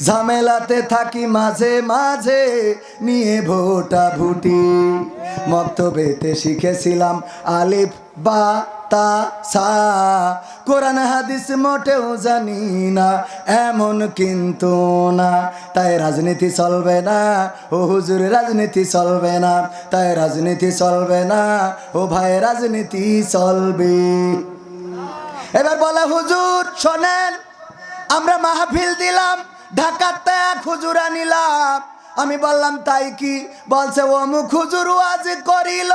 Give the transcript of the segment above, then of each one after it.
ঝামেলাতে থাকি মাঝে মাঝে নিয়ে ভোটা ভুটি। মক্তবেতে শিখেছিলাম আলিফ বা তা সা, কোরআন হাদিস মোটেও জানি না এমন কিন্তু না। তাই রাজনীতি চলবে না ও হুজুর, রাজনীতি চলবে না, তাই রাজনীতি চলবে না ও ভাই, রাজনীতি চলবে। এবার বলে হুজুর শোনেন, আমরা মাহফিল দিলাম, ঢাকাতে এক হুজুর আনিলাম। আমি বললাম তাই কি? বলছে অমুক হুজুর ওয়াজ করিল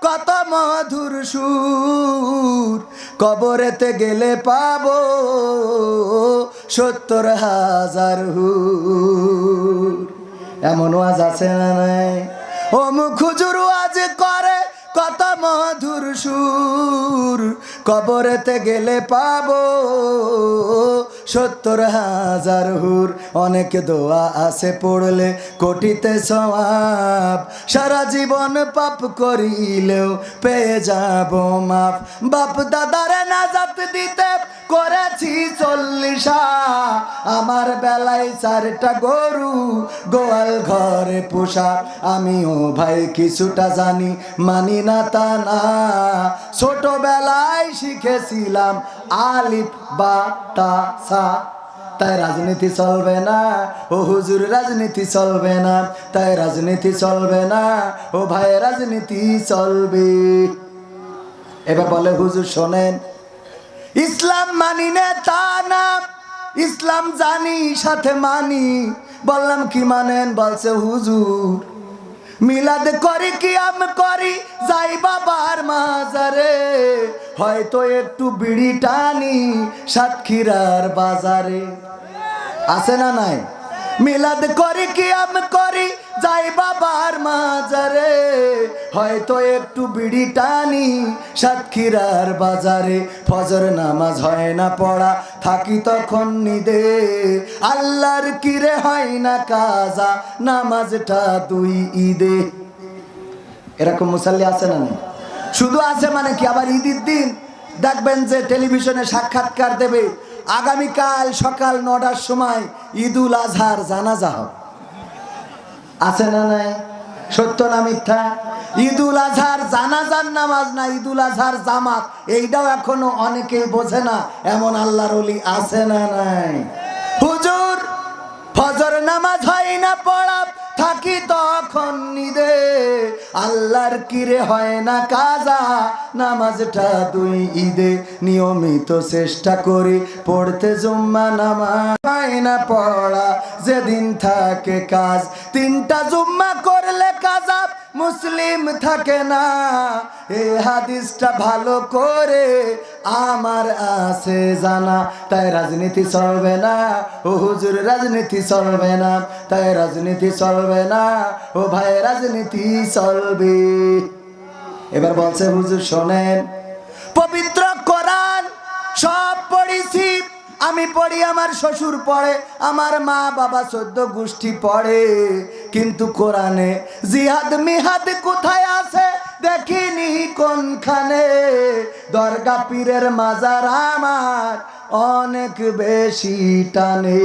কত মধুর সুর, কবরেতে গেলে পাবো ৭০,০০০ হুর। এমন ওয়াজ আছে না নাই? অমুক হুজুর ওয়াজ করে কত মধুর সুর, কবরেতে গেলে পাবো ৭০,০০০ হুর। অনেক দোয়া আছে পড়লে কোটিতে সওয়াব, সারা জীবন পাপ করিলেও পেয়ে যাব মাপ। বাপ দাদারে নাজাত দিতে করেছি ৪০, আমার বেলায় ৪টা গরু গোয়াল ঘরে পোষা। আমিও ভাই কিছুটা জানি, মানি না তা না, ছোটবেলায় শিখেছিলাম আলিফ বা তা সা। তাই রাজনীতি চলবে না ও হুজুর, রাজনীতি চলবে না, তাই রাজনীতি চলবে না ও ভাই, রাজনীতি চলবে। এবার বলে হুজুর শোনেন, ইসলাম মানি না তা না, ইসলাম জানি সাথে মানি। বললাম কি মানেন? বলছে হুজুর মিলাদ করি, কিয়াম করি, যাই বাবার মাজারে, হয়তো একটু বিড়ি টানি সাতক্ষীরার বাজারে। আছে না নাই? মিলাদ করি, কিয়াম করি, যাই বাবার মাজারে, হয়তো একটু বিড়ি টানি সাতক্ষীরার বাজারে। ফজর নামাজ হয় না পড়া, থাকি তখন নিদে, আল্লাহর কিরে হয় না কাজা, নামাজটা ২ ঈদে। এরকম মুসাল্লি আছে না? শুধু আছে মানে কি, আবার ঈদের দিন দেখবেন যে টেলিভিশনে সাক্ষাৎকার দেবে, আগামীকাল সকাল ৯টার সময় ঈদুল আজহার জানাজা হবে। আছে না নাই? সত্য না মিথ্যা? ঈদুল আজহার জানাজার নামাজ না, ঈদুল আজহার জামাত, এইটাও এখনো অনেকেই বোঝে না। এমন আল্লাহর ওলি আছে না নাই? হুজুর ফজর নামাজ হয় না পড়া, থাকি তখন নিদে, আল্লাহর কিরে হয় না কাজা, নামাজটা ২ ঈদে। নিয়মিত চেষ্টা করি পড়তে জুম্মা নামাজ, হয় না পড়া যেদিন থাকে কাজ, ৩টা জুম্মা করলে কাজা মুসলিম থাকে না। এই হাদিসটা ভালো করে আমার আছে জানা। তাই রাজনীতি চলবে না ও হুজুর, রাজনীতি চলবে না, তাই রাজনীতি চলবে না ও ভাই, রাজনীতি চলবে। এবার বলছে হুজুর শোনেন, পবিত্র কোরআন সব পড়েছি আমি, পড়ি, আমার শ্বশুর পড়ে, আমার মা বাবা ১৪ গোষ্ঠী পড়ে, কিন্তু কোরআনে জিহাদ মিহাদ কোথায় আছে দেখিনি কোনখানে। দরগা পীরের মাজার আমার অনেক বেশি টানে।